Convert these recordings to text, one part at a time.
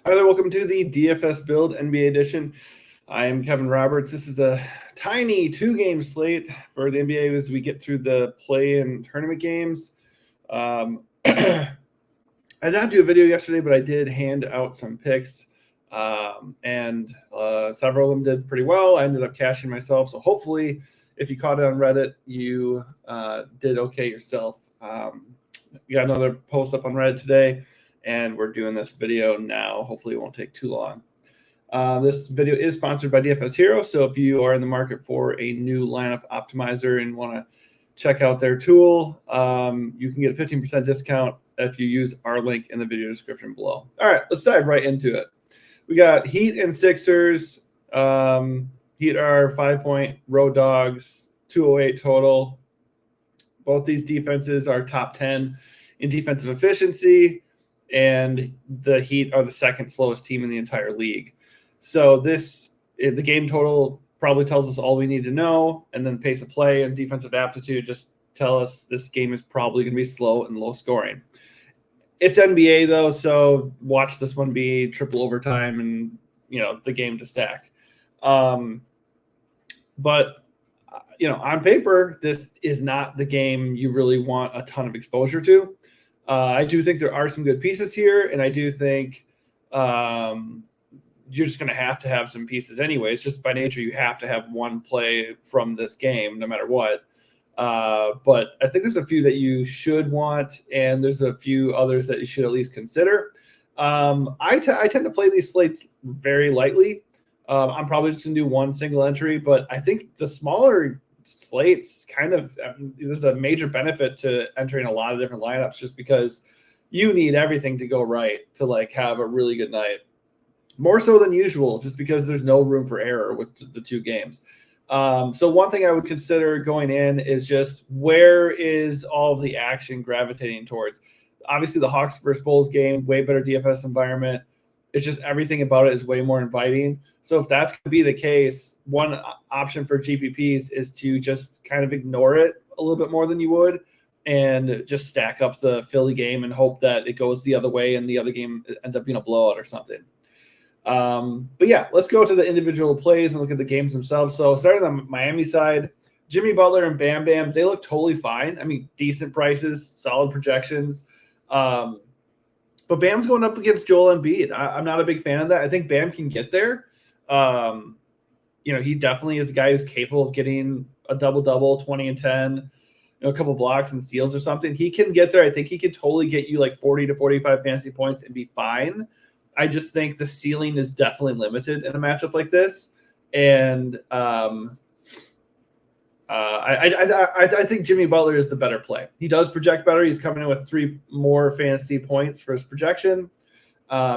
Hi there, welcome to the DFS Build NBA edition. I am Kevin Roberts. This is a tiny 2-game slate for the NBA as we get through the play-in tournament games. I did not do a video yesterday, but I did hand out some picks, and several of them did pretty well. I ended up cashing myself, so hopefully if you caught it on Reddit, you did okay yourself. We got another post up on Reddit today, and we're doing this video now. Hopefully it won't take too long. This video is sponsored by DFS Hero, so if you are in the market for a new lineup optimizer and want to check out their tool, you can get a 15% discount if you use our link in the video description below. All right, let's dive right into it. We got Heat and Sixers. Heat are 5-point road dogs, 208 total. Both these defenses are top 10 in defensive efficiency, and the Heat are the second slowest team in the entire league. So the game total probably tells us all we need to know, and then pace of play and defensive aptitude just tell us this game is probably going to be slow and low scoring. It's NBA though, so watch this one be triple overtime and the game to stack. But on paper, this is not the game you really want a ton of exposure to. I do think there are some good pieces here, and I do think you're just going to have some pieces anyways. Just by nature, you have to have one play from this game no matter what. But I think there's a few that you should want, and there's a few others that you should at least consider. I tend to play these slates very lightly. I'm probably just going to do one single entry, but I think the smaller slates there's a major benefit to entering a lot of different lineups just because you need everything to go right to have a really good night. More so than usual, just because there's no room for error with the two games. So one thing I would consider going in is just where is all of the action gravitating towards? Obviously, the Hawks versus Bulls game, way better DFS environment. It's just everything about it is way more inviting. So if that's going to be the case, one option for GPPs is to just kind of ignore it a little bit more than you would and just stack up the Philly game and hope that it goes the other way and the other game ends up being a blowout or something. But yeah, let's go to the individual plays and look at the games themselves. So starting on the Miami side, Jimmy Butler and Bam Bam, they look totally fine. I mean, decent prices, solid projections. But Bam's going up against Joel Embiid. I'm not a big fan of that. I think Bam can get there. He definitely is a guy who's capable of getting a double-double, 20 and 10, a couple blocks and steals or something. He can get there. I think he could totally get you 40 to 45 fantasy points and be fine. I just think the ceiling is definitely limited in a matchup like this. And I think Jimmy Butler is the better play. He does project better. He's coming in with 3 more fantasy points for his projection.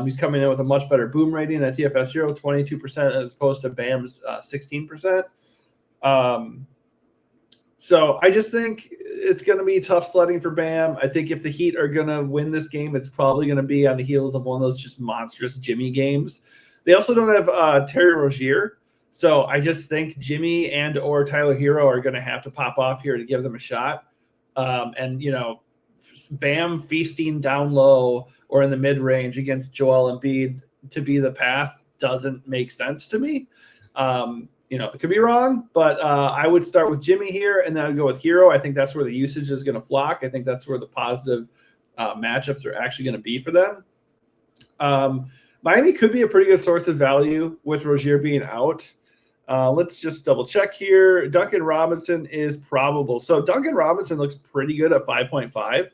He's coming in with a much better boom rating at DFS Hero, 22% as opposed to Bam's 16%. So I just think it's going to be tough sledding for Bam. I think if the Heat are going to win this game, it's probably going to be on the heels of one of those just monstrous Jimmy games. They also don't have Terry Rozier. So I just think Jimmy and or Tyler Hero are going to have to pop off here to give them a shot. Bam feasting down low or in the mid-range against Joel Embiid to be the path doesn't make sense to me. It could be wrong, but I would start with Jimmy here, and then I would go with Hero. I think that's where the usage is going to flock. I think that's where the positive matchups are actually going to be for them. Miami could be a pretty good source of value with Rozier being out. Let's just double check here. Duncan Robinson is probable. So Duncan Robinson looks pretty good at 5.5.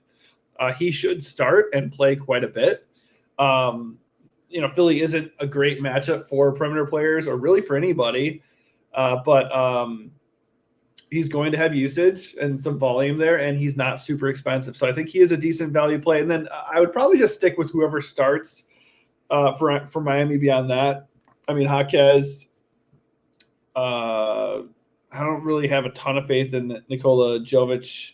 He should start and play quite a bit. Philly isn't a great matchup for perimeter players or really for anybody. But he's going to have usage and some volume there, and he's not super expensive. So I think he is a decent value play. And then I would probably just stick with whoever starts for Miami beyond that. I mean, Jaquez, I don't really have a ton of faith in Nikola Jovic,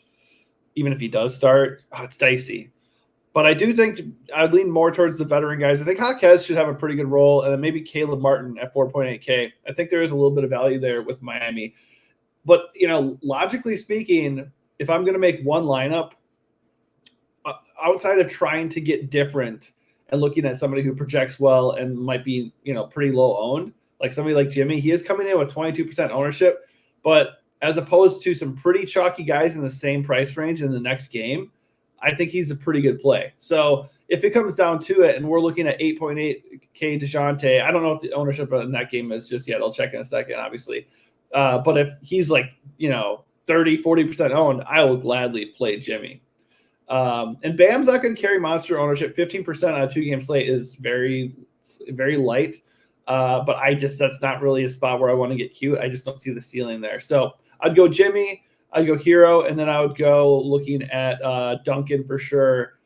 even if he does start. It's dicey. But I do think I'd lean more towards the veteran guys. I think Jaquez should have a pretty good role, and then maybe Caleb Martin at 4.8K. I think there is a little bit of value there with Miami. But, logically speaking, if I'm going to make one lineup, outside of trying to get different and looking at somebody who projects well and might be, pretty low owned, like somebody like Jimmy, he is coming in with 22% ownership, but as opposed to some pretty chalky guys in the same price range in the next game, I think he's a pretty good play. So if it comes down to it and we're looking at 8.8K DeJounte, I don't know what the ownership in that game is just yet. I'll check in a second, obviously. But if he's like, 30, 40% owned, I will gladly play Jimmy. And Bam's not going to carry monster ownership. 15% on a 2-game slate is very, very light. But that's not really a spot where I want to get cute. I just don't see the ceiling there. So I'd go Jimmy, I'd go Hero, and then I would go looking at Duncan for sure.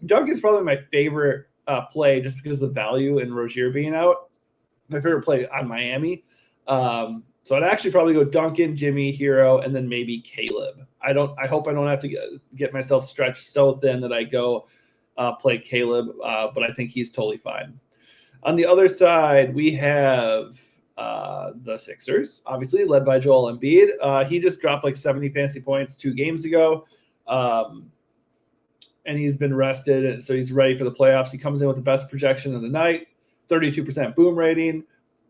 Duncan's probably my favorite play just because of the value in Rozier being out. My favorite play on Miami. So I'd actually probably go Duncan, Jimmy, Hero, and then maybe Caleb. I hope I don't have to get myself stretched so thin that I go play Caleb, but I think he's totally fine. On the other side, we have the Sixers, obviously led by Joel Embiid. He just dropped like 70 fantasy points 2 games ago, and he's been rested, and so he's ready for the playoffs. He comes in with the best projection of the night, 32% boom rating.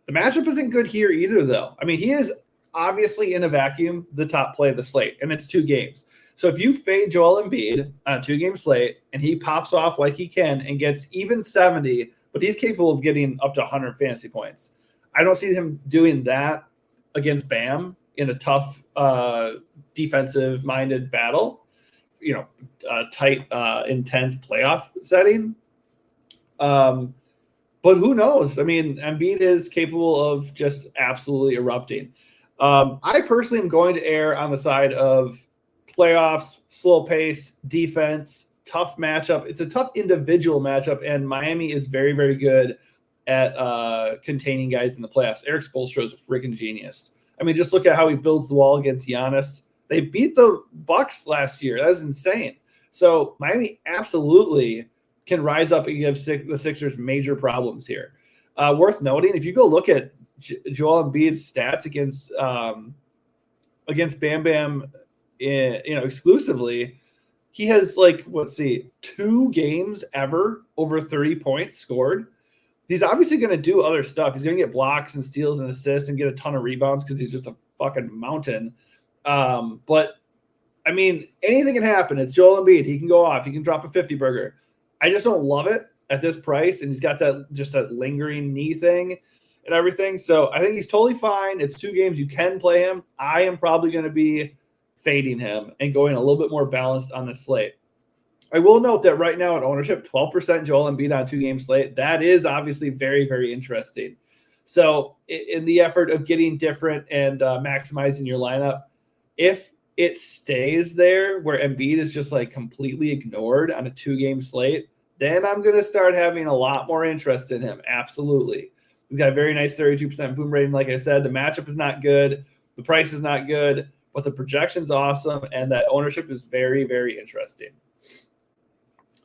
The matchup isn't good here either, though. I mean, he is obviously in a vacuum the top play of the slate, and it's 2 games. So if you fade Joel Embiid on a 2-game slate and he pops off like he can and gets even 70, but he's capable of getting up to 100 fantasy points, I don't see him doing that against Bam in a tough defensive-minded battle, tight, intense playoff setting. But who knows? I mean, Embiid is capable of just absolutely erupting. I personally am going to err on the side of playoffs, slow pace, defense, tough matchup. It's a tough individual matchup, and Miami is very, very good at containing guys in the playoffs. Eric Spoelstra is a freaking genius. I mean, just look at how he builds the wall against Giannis. They beat the Bucks last year. That was insane. So Miami absolutely can rise up and give the Sixers major problems here. Worth noting, if you go look at Joel Embiid's stats against Bam Bam, exclusively, he has 2 games ever over 30 points scored. He's obviously going to do other stuff. He's going to get blocks and steals and assists and get a ton of rebounds because he's just a fucking mountain. But I mean, anything can happen. It's Joel Embiid. He can go off. He can drop a 50 burger. I just don't love it at this price, and he's got that lingering knee thing and everything. So I think he's totally fine. It's 2 games. You can play him. I am probably going to be fading him and going a little bit more balanced on the slate. I will note that right now at ownership, 12% Joel Embiid on a 2-game slate. That is obviously very, very interesting. So in the effort of getting different and maximizing your lineup, if it stays there where Embiid is just completely ignored on a 2-game slate, then I'm going to start having a lot more interest in him. Absolutely. He's got a very nice 32% boom rating. Like I said, the matchup is not good. The price is not good, but the projection's awesome. And that ownership is very, very interesting.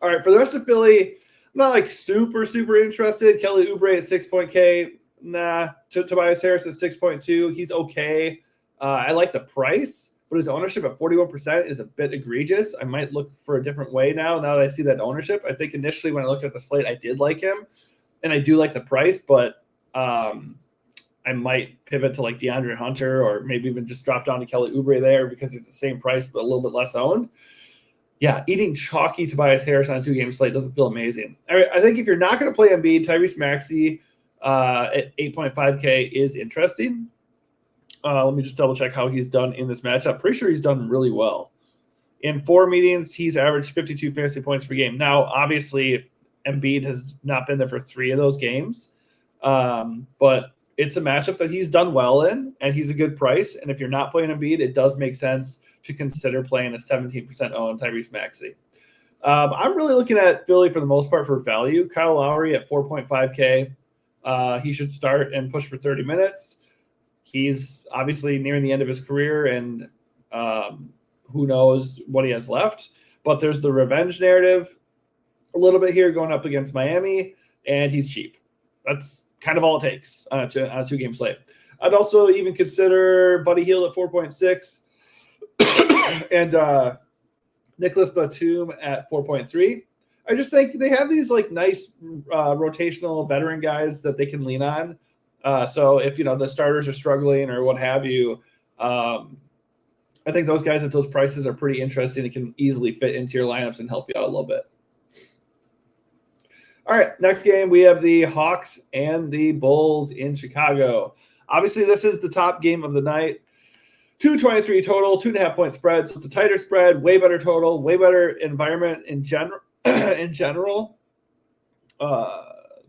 All right. For the rest of Philly, I'm not super, super interested. Kelly Oubre at 6.K. Nah. Tobias Harris at 6.2. He's okay. I like the price, but his ownership at 41% is a bit egregious. I might look for a different way now that I see that ownership. I think initially when I looked at the slate, I did like him, and I do like the price, but I might pivot to DeAndre Hunter or maybe even just drop down to Kelly Oubre there because it's the same price but a little bit less owned. Yeah, eating chalky Tobias Harris on a 2-game slate doesn't feel amazing. I think if you're not going to play Embiid, Tyrese Maxey at 8.5K is interesting. Let me just double check how he's done in this matchup. Pretty sure he's done really well. In 4 meetings, he's averaged 52 fantasy points per game. Now, obviously, Embiid has not been there for 3 of those games, but it's a matchup that he's done well in, and he's a good price. And if you're not playing Embiid, it does make sense to consider playing a 17% owned Tyrese Maxey. I'm really looking at Philly for the most part for value. Kyle Lowry at 4.5K. He should start and push for 30 minutes. He's obviously nearing the end of his career, and who knows what he has left. But there's the revenge narrative a little bit here going up against Miami, and he's cheap. That's kind of all it takes on a 2-game slate. I'd also even consider Buddy Hield at 4.6 and Nicholas Batum at 4.3. I just think they have these like nice rotational veteran guys that they can lean on. So if the starters are struggling or what have you, I think those guys at those prices are pretty interesting. They can easily fit into your lineups and help you out a little bit. All right, next game, we have the Hawks and the Bulls in Chicago. Obviously, this is the top game of the night. 223 total, 2.5-point spread. So it's a tighter spread, way better total, way better environment in general. Let's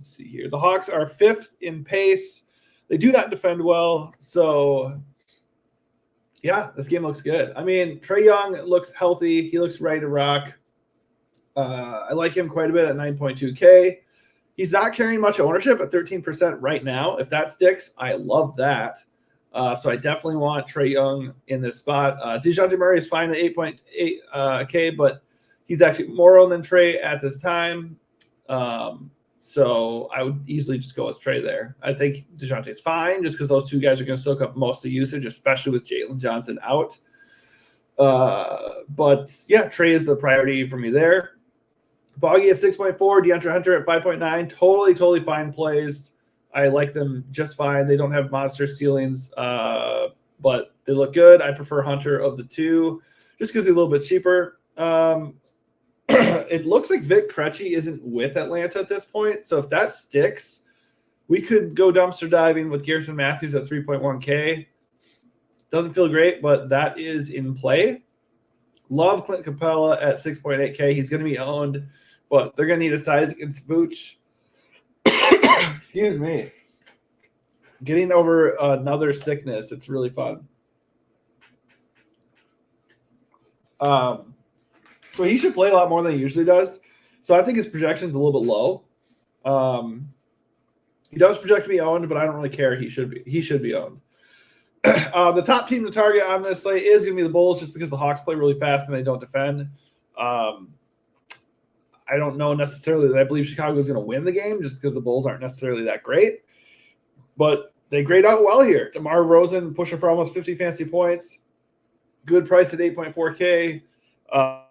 see here. The Hawks are 5th in pace. They do not defend well. So, yeah, this game looks good. I mean, Trae Young looks healthy. He looks ready to rock. I like him quite a bit at 9.2K. He's not carrying much ownership at 13% right now. If that sticks, I love that. So I definitely want Trae Young in this spot. DeJounte Murray is fine at 8.8K, but he's actually more owned than Trae at this time. So I would easily just go with Trae there. I think DeJounte's fine just because those two guys are going to soak up most of the usage, especially with Jalen Johnson out. But yeah, Trae is the priority for me there. Boggy at 6.4, DeAndre Hunter at 5.9. Totally fine plays. I like them just fine. They don't have monster ceilings, but they look good. I prefer Hunter of the two just because he's a little bit cheaper. It looks like Vic Krejci isn't with Atlanta at this point. So if that sticks, we could go dumpster diving with Garrison Matthews at 3.1K. Doesn't feel great, but that is in play. Love Clint Capella at 6.8K. He's going to be owned, but they're going to need a size against Vooch. Excuse me. Getting over another sickness. It's really fun. So he should play a lot more than he usually does. So I think his projection is a little bit low. He does project to be owned, but I don't really care. He should be owned. The top team to target on this slate is going to be the Bulls just because the Hawks play really fast and they don't defend. I don't know necessarily that I believe Chicago is going to win the game just because the Bulls aren't necessarily that great. But they grade out well here. DeMar DeRozan pushing for almost 50 fantasy points. Good price at 8.4K. I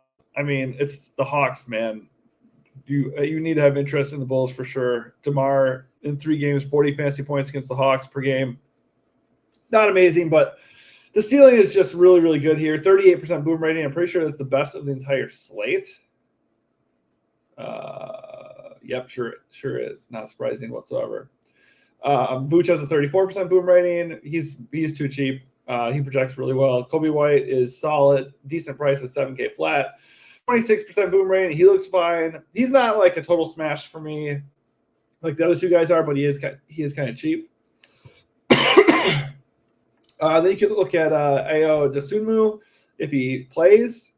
mean, it's the Hawks, man. You need to have interest in the Bulls for sure. DeMar in 3 games, 40 fantasy points against the Hawks per game. Not amazing, but the ceiling is just really good here. 38% boom rating. I'm pretty sure that's the best of the entire slate. Yep, sure is. Not surprising whatsoever. Vooch has a 34% boom rating. He's too cheap. He projects really well. Kobe White is solid. Decent price at 7K flat. 26% boom rating. He looks fine. He's not like a total smash for me like the other two guys are, but he is kind of cheap. Then you can look at Ayo Dosunmu. If he plays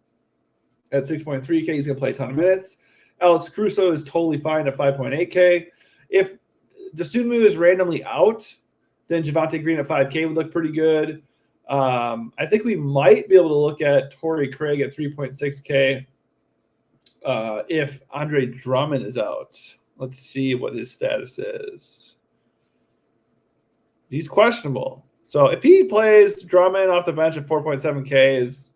at 6.3K, he's going to play a ton of minutes. Alex Caruso is totally fine at 5.8K. If Dosunmu is randomly out, then Javonte Green at 5K would look pretty good. I think we might be able to look at Torrey Craig at 3.6K if Andre Drummond is out. Let's see what his status is. He's questionable. So if he plays, Drummond off the bench at 4.7K is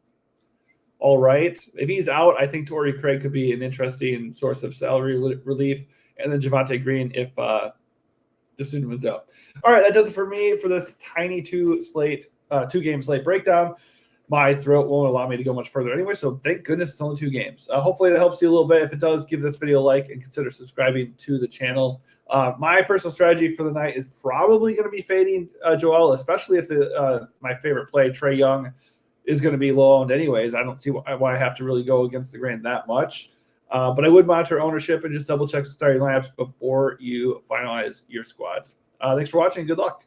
all right. If he's out, I think Torrey Craig could be an interesting source of salary relief. And then Javonte Green if Dosunmu was out. All right, that does it for me for this tiny 2-game slate breakdown. My throat won't allow me to go much further anyway, so thank goodness it's only 2 games. Hopefully that helps you a little bit. If it does, give this video a like and consider subscribing to the channel. My personal strategy for the night is probably going to be fading Joel, especially if my favorite play, Trae Young, is going to be low owned anyways. I don't see why I have to really go against the grain that much. But I would monitor ownership and just double check starting lineups before you finalize your squads. Thanks for watching. Good luck.